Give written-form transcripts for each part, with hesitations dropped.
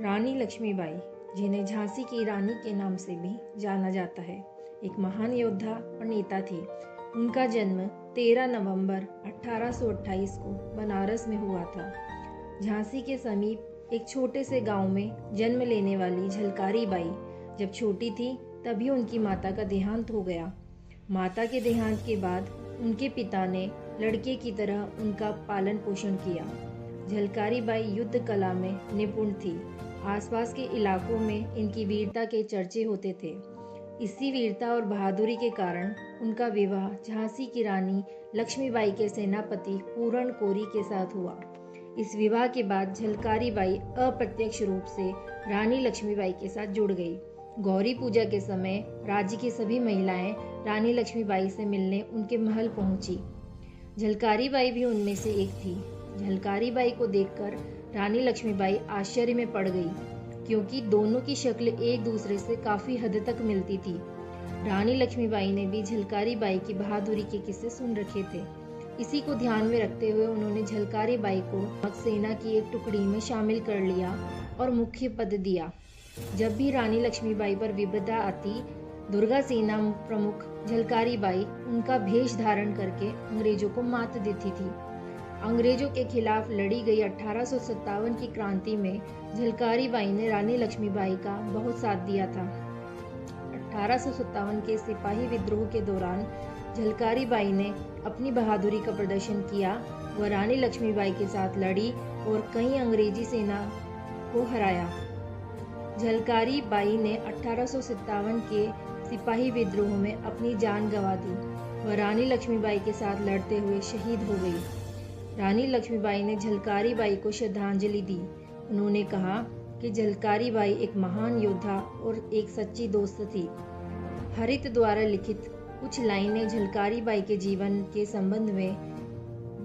रानी लक्ष्मीबाई, जिन्हें झांसी की रानी के नाम से भी जाना जाता है, एक महान योद्धा और नेता थी। उनका जन्म 13 नवंबर 1828 को बनारस में हुआ था। झांसी के समीप एक छोटे से गांव में जन्म लेने वाली झलकारी बाई जब छोटी थी तभी उनकी माता का देहांत हो गया। माता के देहांत के बाद उनके पिता ने लड़के की तरह उनका पालन पोषण किया। झलकारी बाई युद्ध कला में निपुण थी। आसपास के इलाकों में इनकी वीरता के चर्चे होते थे। इसी वीरता और बहादुरी के कारण उनका विवाह झांसी की रानी लक्ष्मीबाई के सेनापति पूरण कोरी के साथ हुआ। इस विवाह के बाद झलकारी बाई अप्रत्यक्ष रूप से रानी लक्ष्मीबाई के साथ जुड़ गई। गौरी पूजा के समय राज्य की सभी महिलाएं रानी लक्ष्मीबाई से मिलने उनके महल पहुंची। झलकारी बाई भी उनमें से एक थी। झलकारी बाई को देखकर रानी लक्ष्मीबाई आश्चर्य में पड़ गई, क्योंकि दोनों की शक्ल एक दूसरे से काफी हद तक मिलती थी। रानी लक्ष्मीबाई ने भी झलकारी बाई की बहादुरी के किस्से सुन रखे थे। इसी को ध्यान में रखते हुए उन्होंने झलकारी बाई को सेना की एक टुकड़ी में शामिल कर लिया और मुख्य पद दिया। जब भी रानी लक्ष्मीबाई पर विपदा आती, दुर्गा सेना प्रमुख झलकारी बाई उनका भेष धारण करके अंग्रेजों को मात देती थी। अंग्रेजों के खिलाफ लड़ी गई 1857 की क्रांति में झलकारी बाई ने रानी लक्ष्मीबाई का बहुत साथ दिया था। 1857 के सिपाही विद्रोह के दौरान झलकारी बाई ने अपनी बहादुरी का प्रदर्शन किया। वह रानी लक्ष्मीबाई के साथ लड़ी और कई अंग्रेजी सेना को हराया। झलकारी बाई ने 1857 के सिपाही विद्रोह में अपनी जान गंवा दी। वह रानी लक्ष्मीबाई के साथ लड़ते हुए शहीद हो गई। रानी लक्ष्मीबाई ने झलकारी बाई को श्रद्धांजलि दी। उन्होंने कहा कि झलकारी बाई एक महान योद्धा और एक सच्ची दोस्त थी। हरित द्वारा लिखित कुछ लाइनें झलकारी बाई के जीवन के संबंध में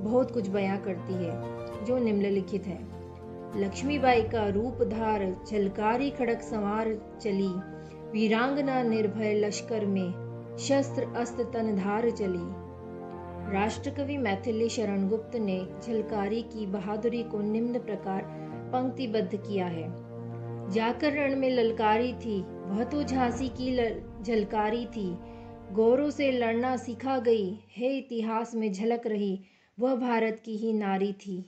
बहुत कुछ बयां करती है, जो निम्नलिखित है। लक्ष्मीबाई का रूप धार झलकारी खड़क संवार चली, वीरांगना निर्भय लश्कर में शस्त्र अस्त्र तन धार चली। राष्ट्रकवि मैथिली शरण गुप्त ने झलकारी की बहादुरी को निम्न प्रकार पंक्तिबद्ध किया है। जाकर रण में ललकारी थी, वह तो झांसी की झलकारी थी। गौरों से लड़ना सिखा गई है, इतिहास में झलक रही, वह भारत की ही नारी थी।